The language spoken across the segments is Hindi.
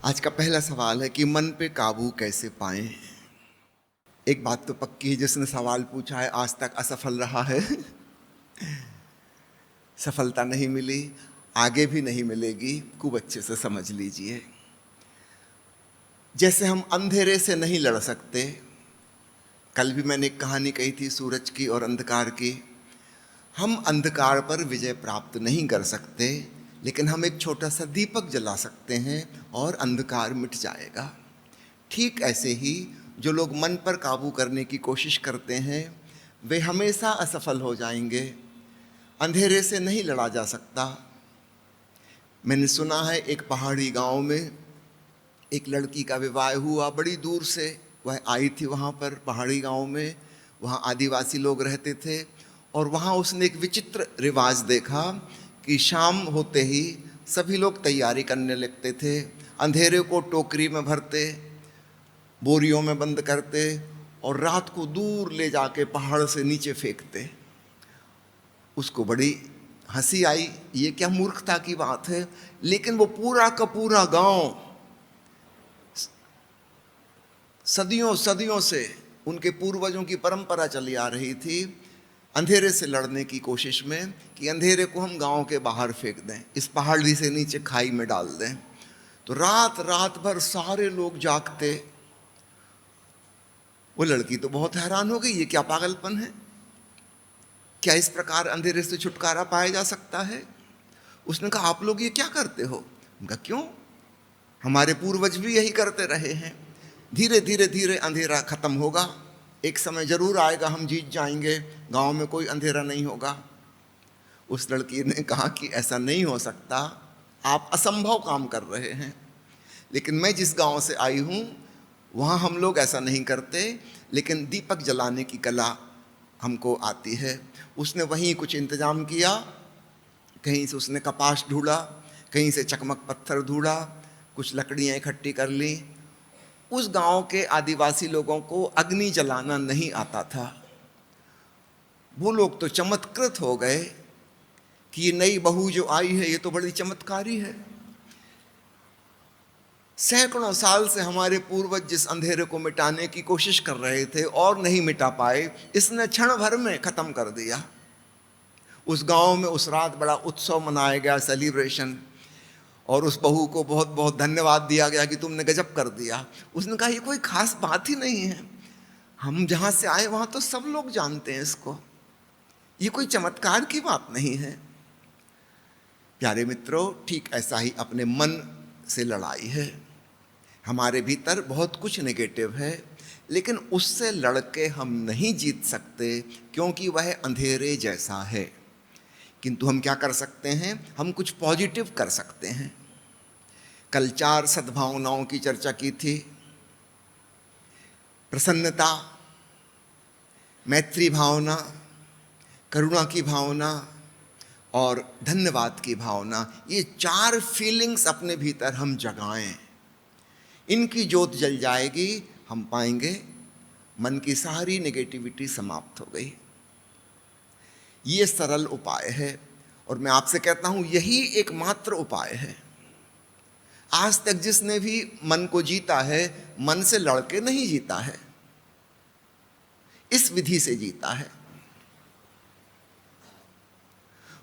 आज का पहला सवाल है कि मन पे काबू कैसे पाएं। एक बात तो पक्की है, जिसने सवाल पूछा है आज तक असफल रहा है। सफलता नहीं मिली, आगे भी नहीं मिलेगी, खूब अच्छे से समझ लीजिए। जैसे हम अंधेरे से नहीं लड़ सकते, कल भी मैंने एक कहानी कही थी सूरज की और अंधकार की। हम अंधकार पर विजय प्राप्त नहीं कर सकते, लेकिन हम एक छोटा सा दीपक जला सकते हैं और अंधकार मिट जाएगा। ठीक ऐसे ही जो लोग मन पर काबू करने की कोशिश करते हैं वे हमेशा असफल हो जाएंगे। अंधेरे से नहीं लड़ा जा सकता। मैंने सुना है एक पहाड़ी गांव में एक लड़की का विवाह हुआ, बड़ी दूर से वह आई थी वहाँ पर पहाड़ी गांव में। वहाँ आदिवासी लोग रहते थे और वहाँ उसने एक विचित्र रिवाज देखा कि शाम होते ही सभी लोग तैयारी करने लगते थे। अंधेरे को टोकरी में भरते, बोरियों में बंद करते और रात को दूर ले जाके पहाड़ से नीचे फेंकते। उसको बड़ी हंसी आई, ये क्या मूर्खता की बात है। लेकिन वो पूरा का पूरा गांव सदियों सदियों से उनके पूर्वजों की परंपरा चली आ रही थी अंधेरे से लड़ने की कोशिश में कि अंधेरे को हम गांव के बाहर फेंक दें, इस पहाड़ी से नीचे खाई में डाल दें। तो रात रात भर सारे लोग जागते। वो लड़की तो बहुत हैरान हो गई, ये क्या पागलपन है, क्या इस प्रकार अंधेरे से छुटकारा पाया जा सकता है। उसने कहा आप लोग ये क्या करते हो। उनका क्यों, हमारे पूर्वज भी यही करते रहे हैं। धीरे धीरे धीरे अंधेरा खत्म होगा, एक समय जरूर आएगा हम जीत जाएंगे, गांव में कोई अंधेरा नहीं होगा। उस लड़की ने कहा कि ऐसा नहीं हो सकता, आप असंभव काम कर रहे हैं। लेकिन मैं जिस गांव से आई हूँ वहाँ हम लोग ऐसा नहीं करते, लेकिन दीपक जलाने की कला हमको आती है। उसने वहीं कुछ इंतजाम किया, कहीं से उसने कपास ढूंढा, कहीं से चकमक पत्थर ढूंढा, कुछ लकड़ियाँ इकट्ठी कर ली। उस गांव के आदिवासी लोगों को अग्नि जलाना नहीं आता था। वो लोग तो चमत्कृत हो गए कि ये नई बहू जो आई है ये तो बड़ी चमत्कारी है। सैकड़ों साल से हमारे पूर्वज जिस अंधेरे को मिटाने की कोशिश कर रहे थे और नहीं मिटा पाए, इसने क्षण भर में खत्म कर दिया। उस गांव में उस रात बड़ा उत्सव मनाया गया, सेलिब्रेशन, और उस बहू को बहुत बहुत धन्यवाद दिया गया कि तुमने गजब कर दिया। उसने कहा ये कोई खास बात ही नहीं है, हम जहाँ से आए वहाँ तो सब लोग जानते हैं इसको, ये कोई चमत्कार की बात नहीं है। प्यारे मित्रों, ठीक ऐसा ही अपने मन से लड़ाई है। हमारे भीतर बहुत कुछ नेगेटिव है, लेकिन उससे लड़के हम नहीं जीत सकते क्योंकि वह अंधेरे जैसा है। किंतु हम क्या कर सकते हैं, हम कुछ पॉजिटिव कर सकते हैं। कल 4 सद्भावनाओं की चर्चा की थी। प्रसन्नता, मैत्री भावना, करुणा की भावना और धन्यवाद की भावना। ये 4 फीलिंग्स अपने भीतर हम जगाएं, इनकी ज्योत जल जाएगी, हम पाएंगे मन की सारी नेगेटिविटी समाप्त हो गई। ये सरल उपाय है और मैं आपसे कहता हूं यही एकमात्र उपाय है। आज तक जिसने भी मन को जीता है, मन से लड़के नहीं जीता है, इस विधि से जीता है।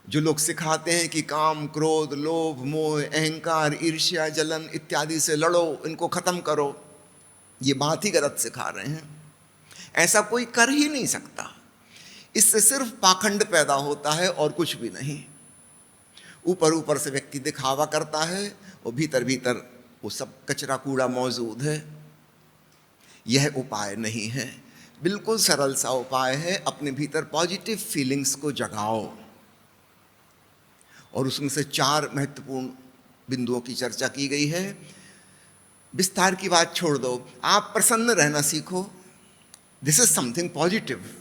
जो लोग सिखाते हैं कि काम, क्रोध, लोभ, मोह, अहंकार, ईर्ष्या, जलन इत्यादि से लड़ो, इनको खत्म करो, ये बात ही गलत सिखा रहे हैं। ऐसा कोई कर ही नहीं सकता। इससे सिर्फ पाखंड पैदा होता है और कुछ भी नहीं। ऊपर ऊपर से व्यक्ति दिखावा करता है और भीतर भीतर वो सब कचरा कूड़ा मौजूद है। यह उपाय नहीं है, बिल्कुल सरल सा उपाय है। अपने भीतर पॉजिटिव फीलिंग्स को जगाओ और उसमें से 4 महत्वपूर्ण बिंदुओं की चर्चा की गई है। विस्तार की बात छोड़ दो, आप प्रसन्न रहना सीखो। This is something positive.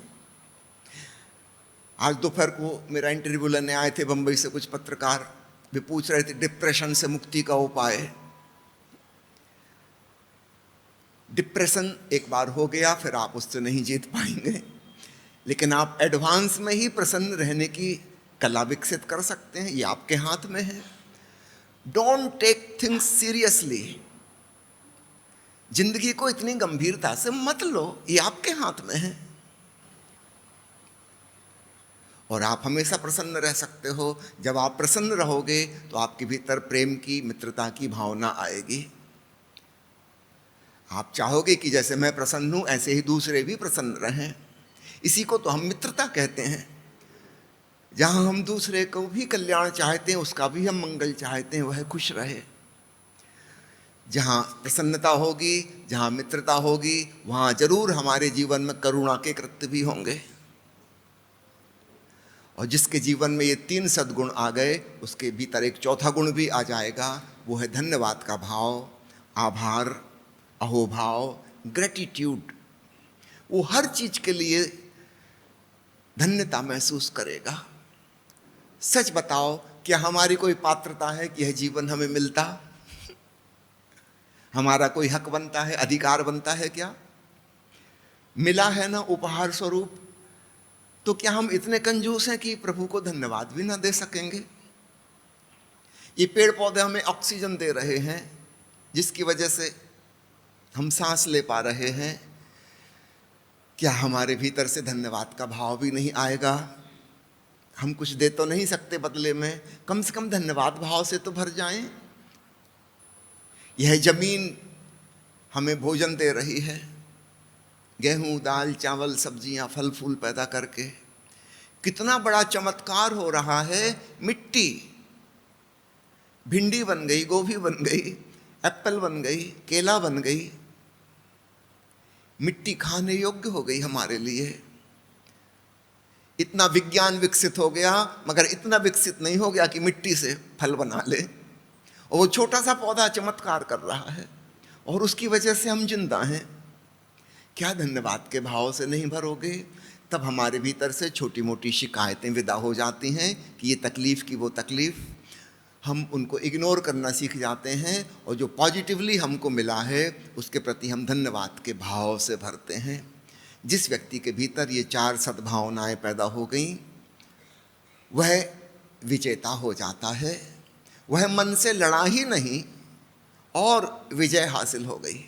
आज दोपहर को मेरा इंटरव्यू लेने आए थे बंबई से कुछ पत्रकार, वे पूछ रहे थे डिप्रेशन से मुक्ति का उपाय। डिप्रेशन एक बार हो गया फिर आप उससे नहीं जीत पाएंगे, लेकिन आप एडवांस में ही प्रसन्न रहने की कला विकसित कर सकते हैं, ये आपके हाथ में है। Don't take things seriously. जिंदगी को इतनी गंभीरता से मत लो, ये आपके हाथ में है। और आप हमेशा प्रसन्न रह सकते हो। जब आप प्रसन्न रहोगे तो आपके भीतर प्रेम की, मित्रता की भावना आएगी। आप चाहोगे कि जैसे मैं प्रसन्न हूं ऐसे ही दूसरे भी प्रसन्न रहें। इसी को तो हम मित्रता कहते हैं, जहां हम दूसरे को भी कल्याण चाहते हैं, उसका भी हम मंगल चाहते हैं, वह खुश रहे। जहाँ प्रसन्नता होगी, जहाँ मित्रता होगी, वहाँ जरूर हमारे जीवन में करुणा के कृत्य भी होंगे। और जिसके जीवन में ये 3 सद्गुण आ गए, उसके भीतर एक चौथा गुण भी आ जाएगा, वो है धन्यवाद का भाव, आभार, अहोभाव, ग्रेटिट्यूड। वो हर चीज के लिए धन्यता महसूस करेगा। सच बताओ, क्या हमारी कोई पात्रता है कि यह जीवन हमें मिलता? हमारा कोई हक बनता है, अधिकार बनता है क्या? मिला है ना उपहार स्वरूप, तो क्या हम इतने कंजूस हैं कि प्रभु को धन्यवाद भी ना दे सकेंगे? ये पेड़ पौधे हमें ऑक्सीजन दे रहे हैं, जिसकी वजह से हम सांस ले पा रहे हैं। क्या हमारे भीतर से धन्यवाद का भाव भी नहीं आएगा? हम कुछ दे तो नहीं सकते बदले में, कम से कम धन्यवाद भाव से तो भर जाएं। यह जमीन हमें भोजन दे रही है, गेहूं, दाल, चावल, सब्जियां, फल फूल पैदा करके। कितना बड़ा चमत्कार हो रहा है। मिट्टी भिंडी बन गई, गोभी बन गई, एप्पल बन गई, केला बन गई। मिट्टी खाने योग्य हो गई हमारे लिए। इतना विज्ञान विकसित हो गया, मगर इतना विकसित नहीं हो गया कि मिट्टी से फल बना ले। और वो छोटा सा पौधा चमत्कार कर रहा है, और उसकी वजह से हम जिंदा हैं। क्या धन्यवाद के भाव से नहीं भरोगे? तब हमारे भीतर से छोटी मोटी शिकायतें विदा हो जाती हैं कि ये तकलीफ की वो तकलीफ, हम उनको इग्नोर करना सीख जाते हैं। और जो पॉजिटिवली हमको मिला है उसके प्रति हम धन्यवाद के भाव से भरते हैं। जिस व्यक्ति के भीतर ये 4 सद्भावनाएं पैदा हो गई, वह विजेता हो जाता है। वह मन से लड़ा ही नहीं और विजय हासिल हो गई।